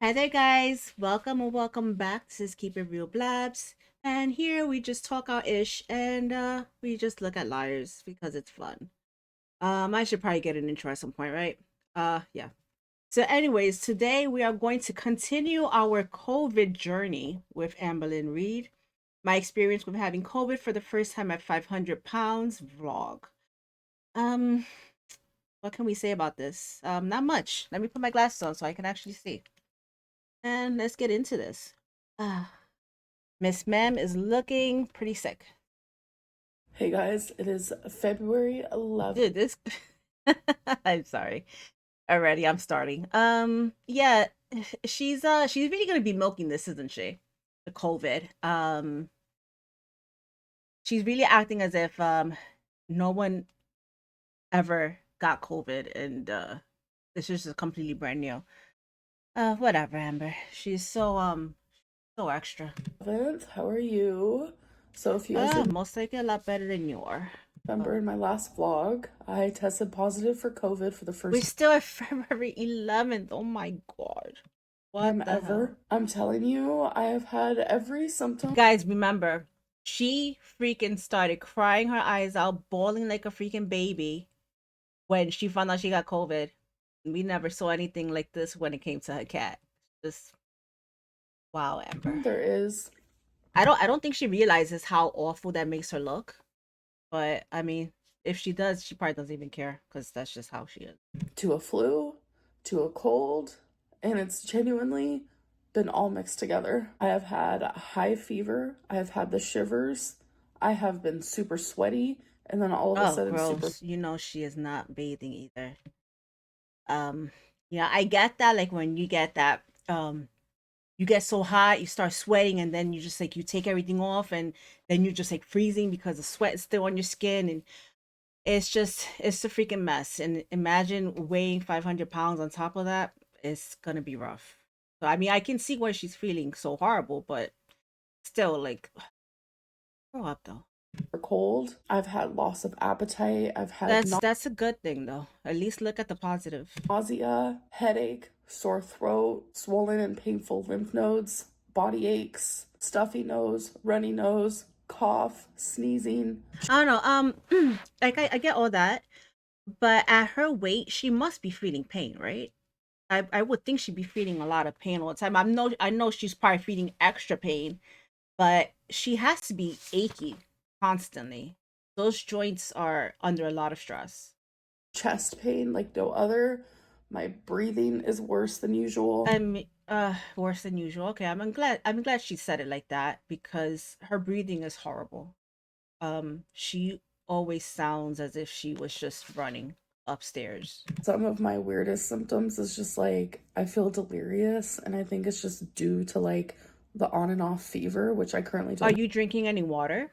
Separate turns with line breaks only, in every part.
Hi there, guys. Welcome or welcome back. This is Keep It Real Blabs. And here we just talk our ish and we just look at liars because it's fun. I should probably get an intro at some point, right? Yeah. So, anyways, today we are going to continue our COVID journey with Amberlynn Reed. My experience with having COVID for the first time at 500 pounds vlog. Um, what can we say about this? Not much. Let me put my glasses on so I can actually see. And let's get into this. Ah. Miss Ma'am is looking pretty sick.
Hey guys, it is February 11th.
Dude, this I'm sorry. Already I'm starting. Yeah, she's really gonna be milking this, isn't she? The COVID. She's really acting as if no one ever got COVID and this is just completely brand new. Whatever, Amber. She's so extra.
How are you? So if you guys didn't
Most likely a lot better than you are.
remember in my last vlog, I tested positive for COVID for the
We're
first
still at February 11th. Oh my god. What
time
the hell?
ever. I'm telling you, I have had every symptom.
Guys, remember, she freaking started crying her eyes out, bawling like a freaking baby when she found out she got COVID. We never saw anything like this when it came to her cat. Just wow, Amber.
There is
I don't think she realizes how awful that makes her look. But I mean, if she does, she probably doesn't even care because that's just how she is.
to a flu, to a cold, and it's genuinely been all mixed together. I have had a high fever, I have had the shivers, I have been super sweaty, and then all of a
Oh,
sudden super
gross. You know she is not bathing either. Um, yeah, I get that. Like when you get that, you get so hot, you start sweating, and then you just like you take everything off, and then you're just like freezing because the sweat is still on your skin, and it's a freaking mess. And imagine weighing 500 pounds on top of that. It's gonna be rough. So I mean, I can see why she's feeling so horrible, but still, like, grow up though.
cold. I've had loss of appetite. I've had
That's a good thing though. At least look at the positive.
nausea, headache, sore throat, swollen and painful lymph nodes, body aches, stuffy nose, runny nose, cough, sneezing.
I don't know. Like I get all that, but at her weight, she must be feeling pain, right? I would think she'd be feeling a lot of pain all the time. I know she's probably feeling extra pain, but she has to be achy constantly. Those joints are under a lot of stress.
Chest pain like no other. My breathing is worse than usual.
I mean, worse than usual. Okay, I'm glad she said it like that because her breathing is horrible. She always sounds as if she was just running upstairs.
Some of my weirdest symptoms is just like I feel delirious, and I think it's just due to like the on and off fever, which I currently
Are
don't
you drinking any water?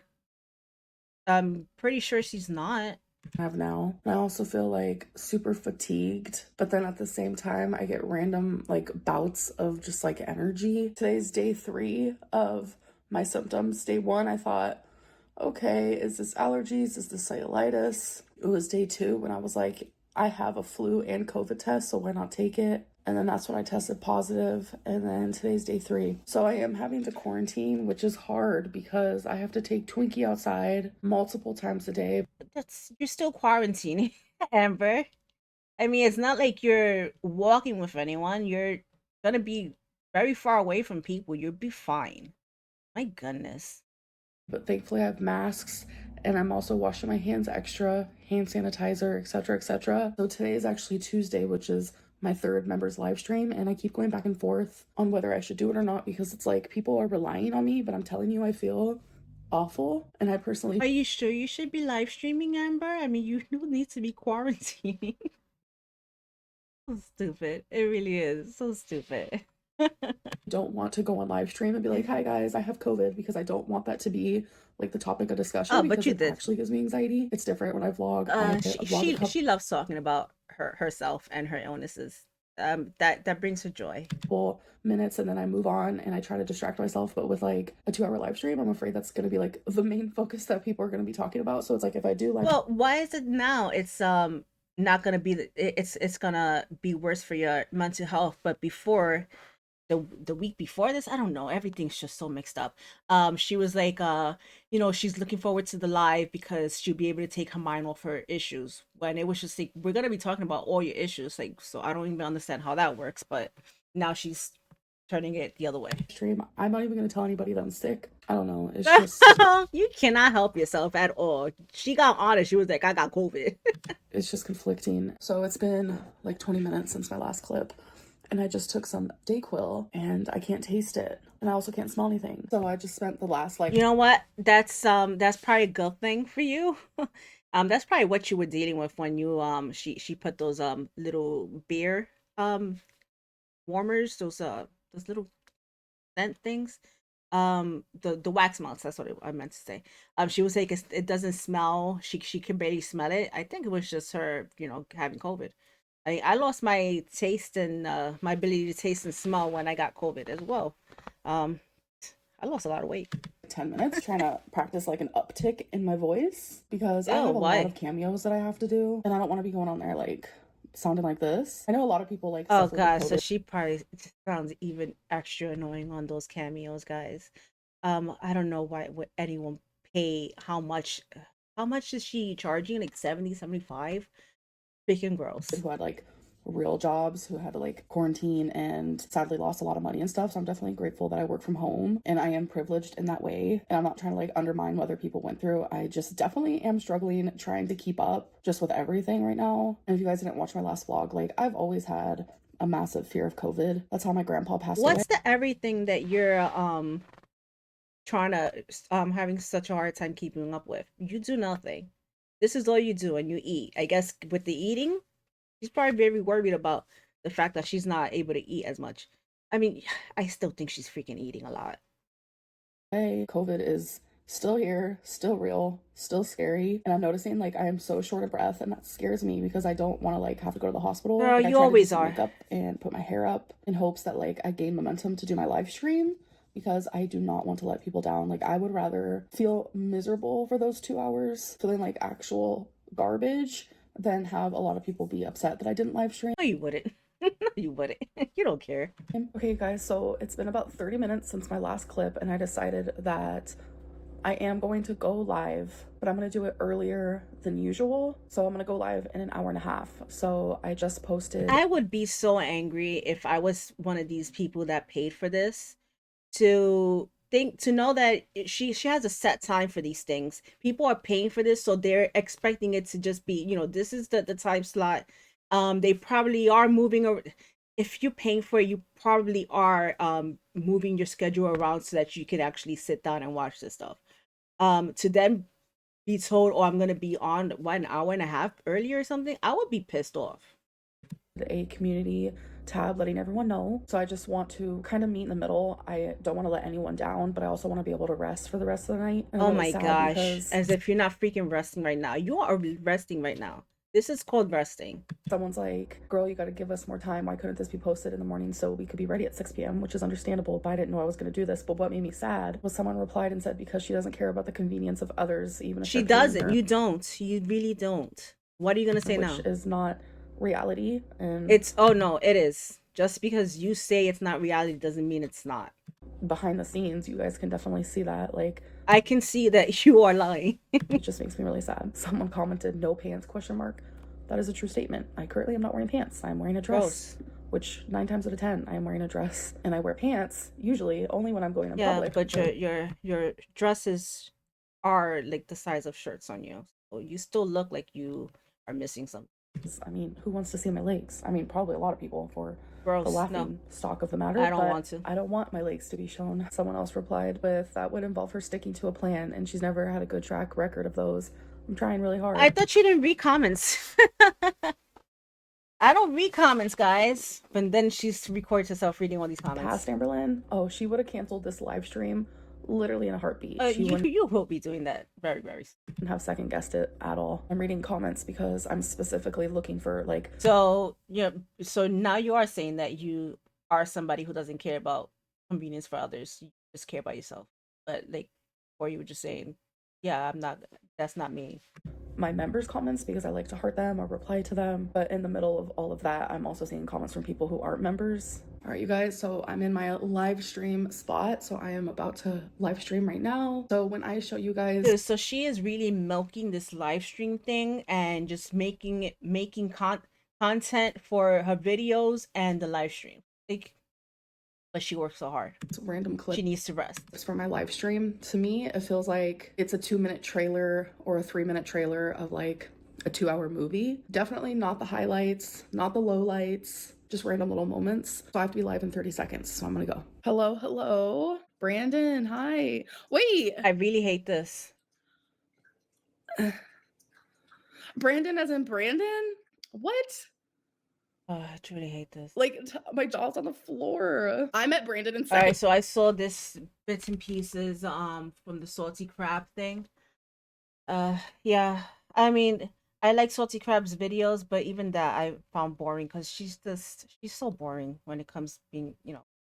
I'm pretty sure she's not.
have now. I also feel like super fatigued, but then at the same time, I get random like bouts of just like energy. Today's day 3 of my symptoms. Day 1, I thought, okay, is this allergies? Is this cellulitis? It was day 2 when I was like, I have a flu and COVID test, so why not take it? And then that's when I tested positive. And then today's day 3. So I am having to quarantine, which is hard because I have to take Twinkie outside multiple times a day.
That's you're still quarantining, Amber. I mean, it's not like you're walking with anyone. You're gonna be very far away from people. You'll be fine. My goodness.
But thankfully I have masks, and I'm also washing my hands extra, hand sanitizer, etc., etc. So today is actually Tuesday, which is my third members live stream, and I keep going back and forth on whether I should do it or not because it's like people are relying on me, but I'm telling you I feel awful, and I personally
Are you sure you should be live streaming, Amber? I mean, you don't need to be quarantining. So stupid. It really is. So stupid.
don't want to go on live stream and be like, "Hi guys, I have COVID," because I don't want that to be like the topic of discussion
Oh, but
because
you
it
did.
actually gives me anxiety. It's different when I vlog. I vlog a
She loves talking about herself and her illnesses. That brings her joy.
couple minutes and then I move on and I try to distract myself. But with like a 2 hour live stream, I'm afraid that's going to be like the main focus that people are going to be talking about. So it's like if I do like,
Well, why is it now? It's not gonna be it's gonna be worse for your mental health. But before the week before this. I don't know, everything's just so mixed up. She was like, she's looking forward to the live because she'll be able to take her mind off her issues, when it was just like, we're gonna be talking about all your issues, like, so I don't even understand how that works. But now she's turning it the other way.
Stream. I'm not even gonna tell anybody that I'm sick. I don't know. It's just
You cannot help yourself at all. She got honest. She was like, I got COVID.
it's just conflicting. So it's been like 20 minutes since my last clip, and I just took some Dayquil and I can't taste it. And I also can't smell anything. So I just spent the last like
You know what? That's probably a good thing for you. That's probably what you were dealing with when you she put those little beer um warmers, those little scent things. The wax melts, that's what I meant to say. She was like, it doesn't smell. She can barely smell it. I think it was just her, having COVID. I lost my taste and my ability to taste and smell when I got COVID as well. Um, I lost a lot of weight.
10 minutes trying to practice like an uptick in my voice because I
Oh,
have a lot of
why?
cameos that I have to do, and I don't want to be going on there like sounding like this. I know a lot of people like
Oh
suffer with
gosh, so
COVID.
she probably sounds even extra annoying on those cameos, guys. I don't know why would anyone pay how much is she charging? Like 70, 75. Freaking gross.
Who had like real jobs, who had to like quarantine and sadly lost a lot of money and stuff. So I'm definitely grateful that I work from home and I am privileged in that way. And I'm not trying to like undermine what other people went through. I just definitely am struggling trying to keep up just with everything right now. And if you guys didn't watch my last vlog, like I've always had a massive fear of COVID. That's how my grandpa passed away.
What's the everything that you're trying to having such a hard time keeping up with? You do nothing. This is all you do, and you eat. I guess with the eating, she's probably very worried about the fact that she's not able to eat as much. I mean, I still think she's freaking eating a lot.
Hey, COVID is still here, still real, still scary. And I'm noticing like I am so short of breath, and that scares me because I don't want to like have to go to the hospital.
Girl,
Like I
you
try to do
always
some
are.
makeup and put my hair up in hopes that like I gain momentum to do my live stream because I do not want to let people down. Like I would rather feel miserable for those 2 hours, feeling like actual garbage, than have a lot of people be upset that I didn't live stream.
No, you wouldn't. No, you wouldn't. You don't care.
Okay, guys, so it's been about 30 minutes since my last clip, and I decided that I am going to go live, but I'm going to do it earlier than usual. So I'm going to go live in an hour and a half. So I just posted.
I would be so angry if I was one of these people that paid for this, to know that she has a set time for these things. People are paying for this, so they're expecting it to just be, this is the time slot. They probably are moving over. If you're paying for it, you probably are moving your schedule around so that you can actually sit down and watch this stuff. To then be told, oh, I'm gonna be on, what, an hour and a half earlier or something, I would be pissed off.
A community tab letting everyone know. So I just want to kind of meet in the middle. I don't want to let anyone down, but I also want to be able to rest for the rest of the night. And I'm
Oh
really
my
sad
gosh,
because
as if you're not freaking resting right now. You are resting right now. This is called resting.
someone's like, girl, you got to give us more time. Why couldn't this be posted in the morning so we could be ready at 6 p.m., which is understandable, but I didn't know I was going to do this. But what made me sad was someone replied and said because she doesn't care about the convenience of others, even if
She
they're paying
doesn't.
her,
You don't. You really don't. What are you gonna say
which
now?
is not reality. And
Oh no, it is. Just because you say it's not reality doesn't mean it's not.
behind the scenes, you guys can definitely see that. Like,
I can see that you are lying.
it just makes me really sad. Someone commented, no pants, question mark. That is a true statement. I currently am not wearing pants. I'm wearing a dress.
Gross.
Which 9 times out of 10, I am wearing a dress. And I wear pants, usually, only when I'm going in
Yeah,
public.
but your dresses are like the size of shirts on you. So you still look like you are missing something.
I mean, who wants to see my legs? I mean, probably a lot of people for the
Gross. No,
laughing stock of the matter,
I don't
but
want to.
I don't want my legs to be shown. Someone else replied with, that would involve her sticking to a plan, and she's never had a good track record of those. I'm trying really hard.
I thought you didn't read comments. I don't read comments, guys. But then she's records herself reading all these comments.
Past Amberlynn, oh, she would have canceled this live stream literally in a heartbeat. She
You
wouldn't
you will be doing that very very soon.
have second guessed it at all. I'm reading comments because I'm specifically looking for like.
So yeah, so now you are saying that you are somebody who doesn't care about convenience for others. You just care about yourself. But like, or you were just saying, yeah, I'm not. That's not me.
My members' comments because I like to heart them or reply to them. But in the middle of all of that, I'm also seeing comments from people who aren't members. All right, you guys, so I'm in my live stream spot. So I am about to live stream right now. So when I show you guys,
Dude, so she is really milking this live stream thing and just making content for her videos and the live stream. Like, but she works so hard.
random clips
She needs to rest.
for my live stream, to me, it feels like it's a 2-minute trailer or a 3-minute trailer of like a 2-hour movie. Definitely not the highlights, not the lowlights, just random little moments. So I have to be live in 30 seconds. So I'm gonna go. Hello, hello. Brandon, hi. Wait,
I really hate this.
Brandon as in Brandon? What?
Oh, I truly hate this.
Like, my jaw's on the floor. I met Brandon in
All
second.
right, so I saw this bits and pieces from the salty crab thing. Yeah. I mean, I like salty crab's videos, but even that I found boring because she's so boring when it comes being,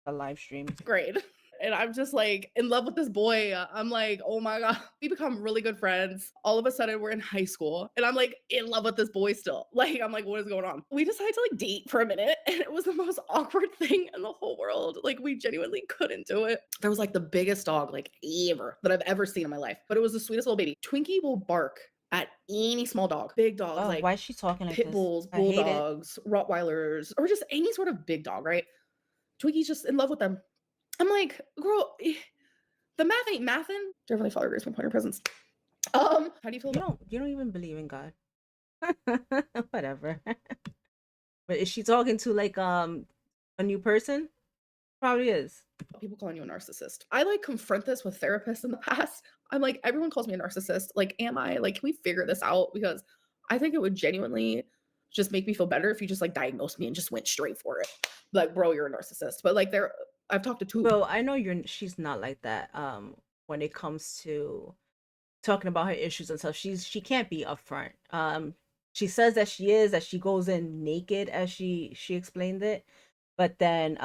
a live stream.
Grade. And I'm just like in love with this boy. I'm like, oh my God. We become really good friends. All of a sudden, we're in high school. And I'm like in love with this boy still. Like, I'm like, what is going on? We decided to like date for a minute. And it was the most awkward thing in the whole world. Like, we genuinely couldn't do it. There was like the biggest dog, like ever, that I've ever seen in my life. But it was the sweetest little baby. Twinkie will bark at any small dog, big dogs,
Oh,
like
why is she talking like
pit
this?
bulls,
I hate it.
bulldogs, Rottweilers, or just any sort of big dog, right? Twinkie's just in love with them. I'm like, girl, the math ain't mathin'. Definitely Father Grace, my point of presence. How do you feel about
You don't even believe in God. Whatever. But is she talking to like a new person? Probably is.
people calling you a narcissist? I like confront this with therapists in the past. I'm like, everyone calls me a narcissist. Like, am I? Like, can we figure this out? Because I think it would genuinely just make me feel better if you just like diagnosed me and just went straight for it. Like, bro, you're a narcissist. But like, I've talked to two.
Well, I know she's not like that when it comes to talking about her issues and stuff. She can't be upfront. She says that she is, that she goes in naked as she explained it, but then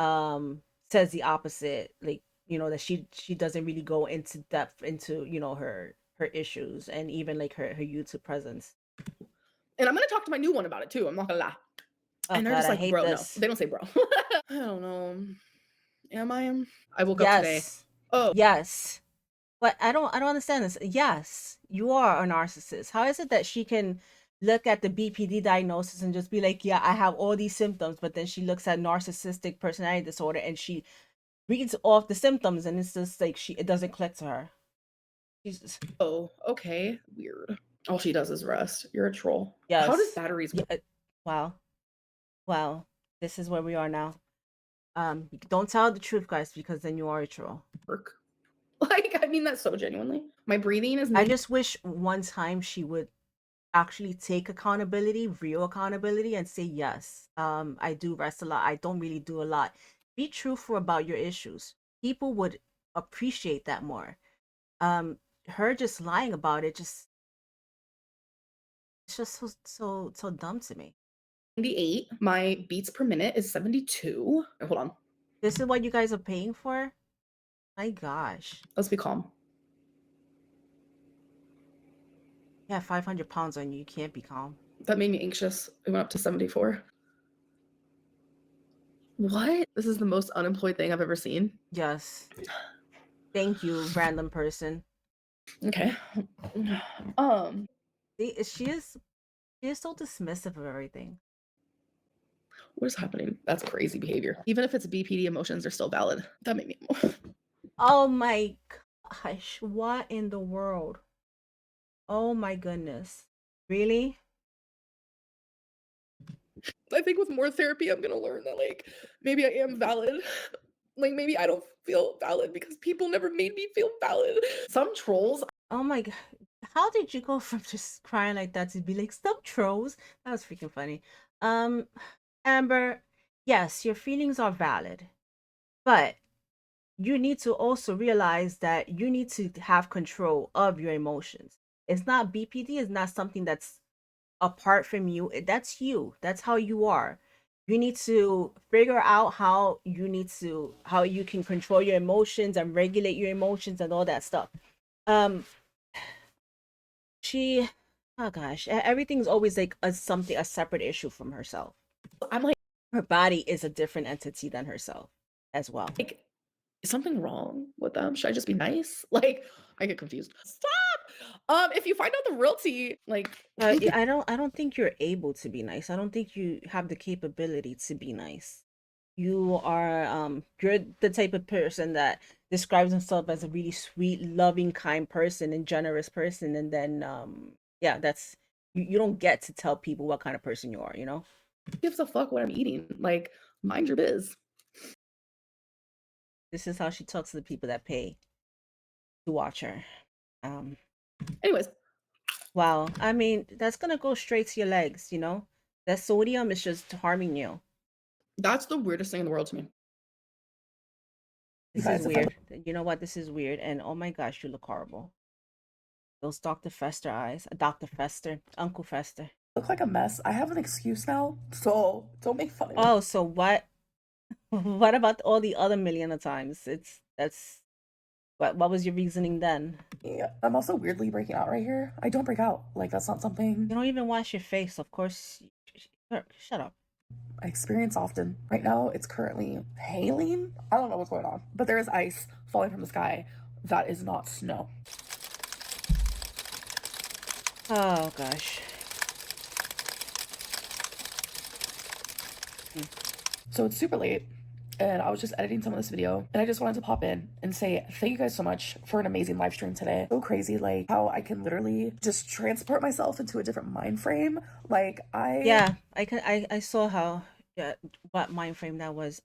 says the opposite, like, that she doesn't really go into depth into, her issues and even like her YouTube presence.
And I'm gonna talk to my new one about it too. I'm not gonna lie.
Oh
And they're
God,
just
I
like,
hate
bro, no.
this.
They don't say bro. I don't know. Am I? I woke up today.
Yes.
Oh,
Yes. But I don't understand this. Yes, you are a narcissist. How is it that she can look at the BPD diagnosis and just be like, yeah, I have all these symptoms, but then she looks at narcissistic personality disorder and she reads off the symptoms and it's just like it doesn't click to her. Jesus.
oh, okay. Weird. All she does is rest. You're a troll. How does
Yes.
batteries
Yeah. Wow. Wow. This is where we are now. Don't tell the truth, guys, because then you are a troll.
work? Like, I mean that so genuinely. My breathing is
I just wish one time she would actually take accountability, real accountability, and say, yes, I do rest a lot. I don't really do a lot. Be truthful about your issues. People would appreciate that more. Her just lying about it, it's just so dumb to me.
98. My beats per minute is 72. Hold on.
This is what you guys are paying for? My gosh.
Let's be calm.
Yeah, 500 pounds on you. You can't be calm.
That made me anxious. It went up to 74. What? This is the most unemployed thing I've ever seen.
Yes. Thank you, random person.
Okay. Um,
She is so dismissive of everything.
what is happening? That's crazy behavior. Even if it's BPD, emotions are still valid. That made me.
Oh my gosh, what in the world? Oh my goodness. Really?
I think with more therapy, I'm gonna learn that like maybe I am valid. Like maybe I don't feel valid because people never made me feel valid. Some trolls.
Oh my god. How did you go from just crying like that to be like, stop trolls? That was freaking funny. Um, Amber, yes, your feelings are valid, but you need to also realize that you need to have control of your emotions. It's not BPD, is not something that's apart from you. That's you. That's how you are. You need to figure out how you can control your emotions and regulate your emotions and all that stuff. Um she oh gosh, everything's always like a separate issue from herself.
I'm like
her body is a different entity than herself as well.
Like, is something wrong with them? Should I just be nice? Like, I get confused. Stop! If you find out the real tea, like,
Yeah, I don't think you're able to be nice. I don't think you have the capability to be nice. You're the type of person that describes himself as a really sweet, loving, kind person and generous person, and then yeah, that's you don't get to tell people what kind of person you are, you know?
gives a fuck what I'm eating? Like, mind your biz.
This is how she talks to the people that pay to watch her. Um,
Anyways,
wow. I mean, that's gonna go straight to your legs, you know? That sodium is just harming you.
that's the weirdest thing in the world to me. You
This is
guys, if I
weird. You know what? This is weird. And oh my gosh, you look horrible. Those Dr. Fester eyes. Dr. Fester. Uncle Fester.
look like a mess, I have an excuse now, so don't make fun of me.
Oh, so what? What about all the other million of times? That's what was your reasoning then?
Yeah, I'm also weirdly breaking out right here. I don't break out. Like, that's not something
You don't even wash your face. Of course. Shut up.
I experience often. Right now, it's currently hailing. I don't know what's going on, but there is ice falling from the sky. That is not snow.
Oh gosh.
So it's super late, and I was just editing some of this video, and I just wanted to pop in and say thank you guys so much for an amazing live stream today. So crazy, like how I can literally just transport myself into a different mind frame. Like
Yeah, I saw how yeah what mind frame that was.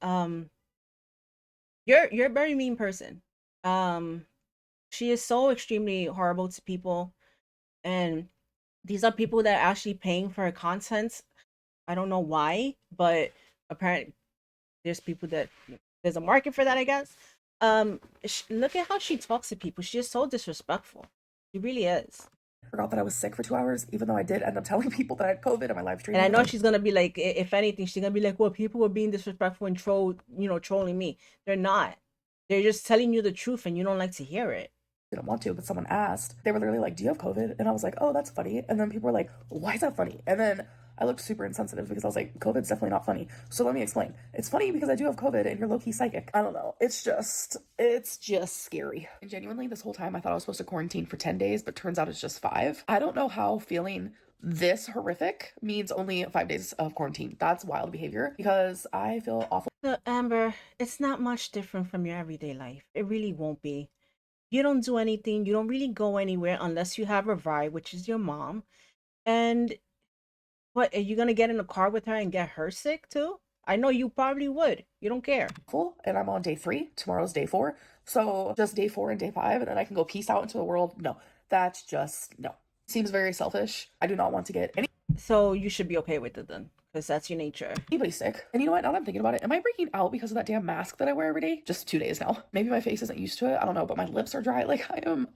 You're a very mean person. Um she is so extremely horrible to people, and these are people that are actually paying for her content. I don't know why, but apparently there's people that there's a market for that, I guess. Look at how she talks to people. She is so disrespectful. She really is.
forgot that I was sick for 2 hours, even though I did end up telling people that I had COVID on my live stream.
And I know she's gonna be like, if anything, she's gonna be like, well, people were being disrespectful and trolling me. They're not. They're just telling you the truth, and you don't like to hear it.
Didn't want to, but someone asked. They were literally like, "Do you have COVID?" And I was like, "Oh, that's funny." And then people were like, "Why is that funny?" And then I looked super insensitive because I was like, "COVID's definitely not funny." So let me explain. It's funny because I do have COVID and you're low key psychic. I don't know. It's just scary. And genuinely, this whole time I thought I was supposed to quarantine for 10 days, but turns out it's just 5. I don't know how feeling this horrific means only 5 days of quarantine. That's wild behavior because I feel awful.
So, Amber, it's not much different from your everyday life. It really won't be. You don't do anything. You don't really go anywhere unless you have a ride, which is your mom. And what, are you gonna get in a car with her and get her sick too? I know you probably would. You don't care.
And I'm on day 3. Tomorrow's day 4. So just day 4 and day 5, and then I can go peace out into the world. No, that's just no. Seems very selfish. I do not want to get
So you should be okay with it then, because that's your nature.
anybody sick. And you know what? Now that I'm thinking about it, am I breaking out because of that damn mask that I wear every day? Just 2 days now. Maybe my face isn't used to it. I don't know, but my lips are dry. Like I am.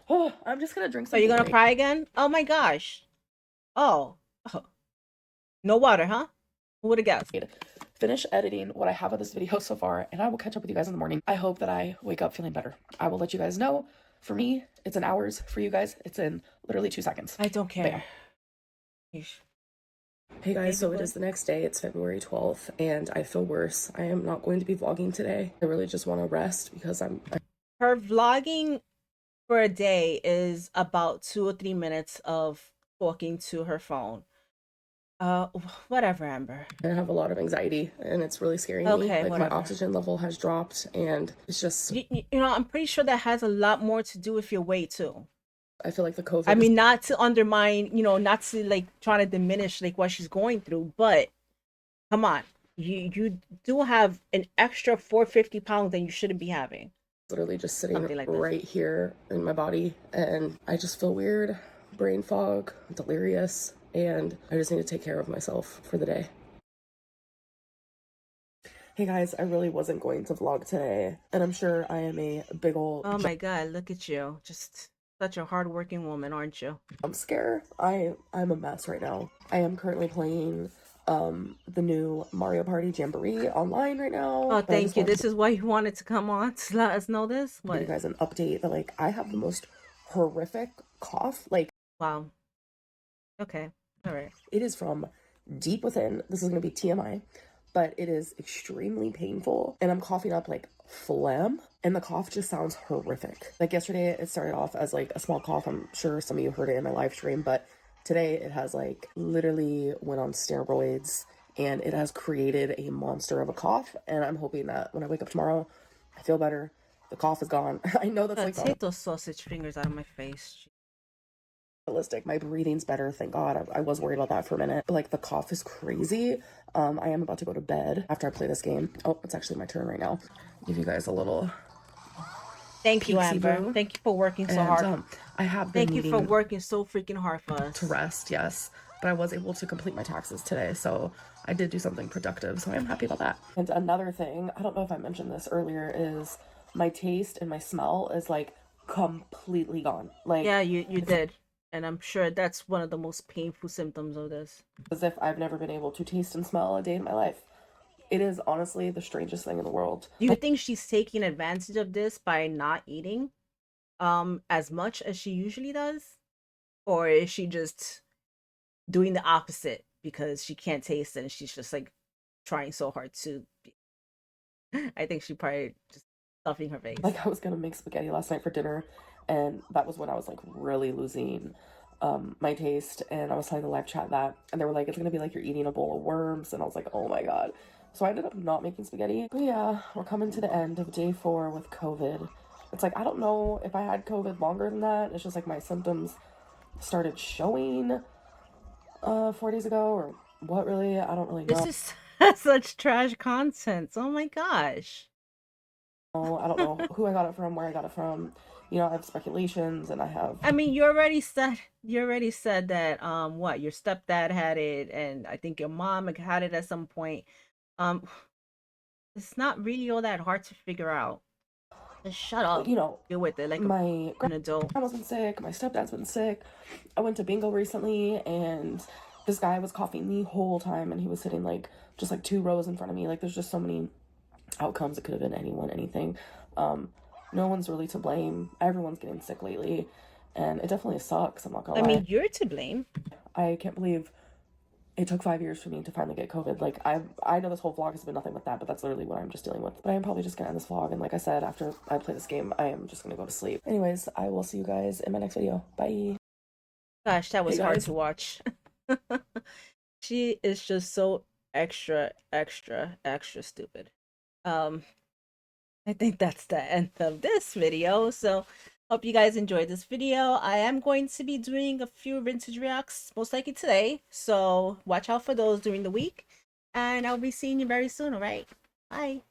Oh, I'm just gonna drink
So
some
you're gonna
Gatorade.
cry again? Oh my gosh. Oh. Oh. No water, huh? Who would have guessed?
Finish editing what I have of this video so far, and I will catch up with you guys in the morning. I hope that I wake up feeling better. I will let you guys know. For me, it's in hours. For you guys, it's in literally 2 seconds.
I don't care.
Hey guys, so it is the next day. It's February 12th, and I feel worse. I am not going to be vlogging today. I really just want to rest because
Her vlogging for a day is about 2 or 3 minutes of talking to her phone. Uh, whatever, Amber.
I have a lot of anxiety, and it's really scaring me.
Okay,
Like
whatever.
my oxygen level has dropped, and it's just
I'm pretty sure that has a lot more to do with your weight too.
I feel like the COVID.
I mean, not to undermine, not to like try to diminish like what she's going through, but come on, you do have an extra 450 pounds than you shouldn't be having.
Literally just sitting
Like
right here in my body, and I just feel weird, brain fog, delirious, and I just need to take care of myself for the day. Hey guys, I really wasn't going to vlog today, and I'm sure I am a big old
Oh my god, look at you. Just such a hardworking woman, aren't you?
jump scare. I'm a mess right now. I am currently playing the new Mario Party Jamboree online right now.
Oh, thank you. This is why you wanted to come on to let us know this?
Give you guys an update that like I have the most horrific cough. Like
wow. Okay. All right.
it is from deep within. This is gonna be TMI. but it is extremely painful and I'm coughing up like phlegm and the cough just sounds horrific. Like yesterday it started off as like a small cough. I'm sure some of you heard it in my live stream, but today it has like literally went on steroids and it has created a monster of a cough, and I'm hoping that when I wake up tomorrow I feel better. The cough is gone. I know that's like
Take those sausage fingers out of my face.
realistic. My breathing's better, thank God. I was worried about that for a minute. But like the cough is crazy. I am about to go to bed after I play this game. Oh, it's actually my turn right now. Give you guys a little
Thank you, Amber.
boo.
Thank you for working so
And
hard.
I have been
Thank you for
needing
working so freaking hard for us.
to rest, yes. But I was able to complete my taxes today, so I did do something productive, so I'm happy about that. And another thing, I don't know if I mentioned this earlier, is my taste and my smell is like completely gone. Like,
Yeah, you did. And I'm sure that's one of the most painful symptoms of this.
as if I've never been able to taste and smell a day in my life. It is honestly the strangest thing in the world.
Do you think she's taking advantage of this by not eating as much as she usually does? Or is she just doing the opposite because she can't taste and she's just like trying so hard to I think she probably just stuffing her face.
Like I was gonna make spaghetti last night for dinner, and that was when I was like really losing my taste. And I was telling the live chat that, and they were like, "It's gonna be like you're eating a bowl of worms," and I was like, "Oh my god." So I ended up not making spaghetti. But yeah, we're coming to the end of day 4 with COVID. It's like I don't know if I had COVID longer than that. It's just like my symptoms started showing 4 days ago, or what really? I don't really know.
This is such trash content. Oh my gosh.
I don't know who I got it from, where I got it from. You know, I have speculations and I have
I mean, you already said that what your stepdad had it and I think your mom had it at some point. Um it's not really all that hard to figure out. Just shut up.
you know,
Deal with it like
my
an adult.
grandma's been sick, my stepdad's been sick. I went to bingo recently and this guy was coughing the whole time and he was sitting like just like 2 rows in front of me. Like there's just so many outcomes. It could have been anyone, anything. No one's really to blame. Everyone's getting sick lately and it definitely sucks. I'm not gonna
I
lie.
mean, you're to blame.
I can't believe it took 5 years for me to finally get COVID. Like I know this whole vlog has been nothing but that, but that's literally what I'm just dealing with. But I am probably just gonna end this vlog, and like I said, after I play this game, I am just gonna go to sleep. Anyways, I will see you guys in my next video. Bye.
Gosh, that was
Hey,
hard
guys.
to watch. She is just so extra stupid. Um, I think that's the end of this video. So, hope you guys enjoyed this video. I am going to be doing a few vintage reacts, most likely today. So, watch out for those during the week. And I'll be seeing you very soon, all right? Bye.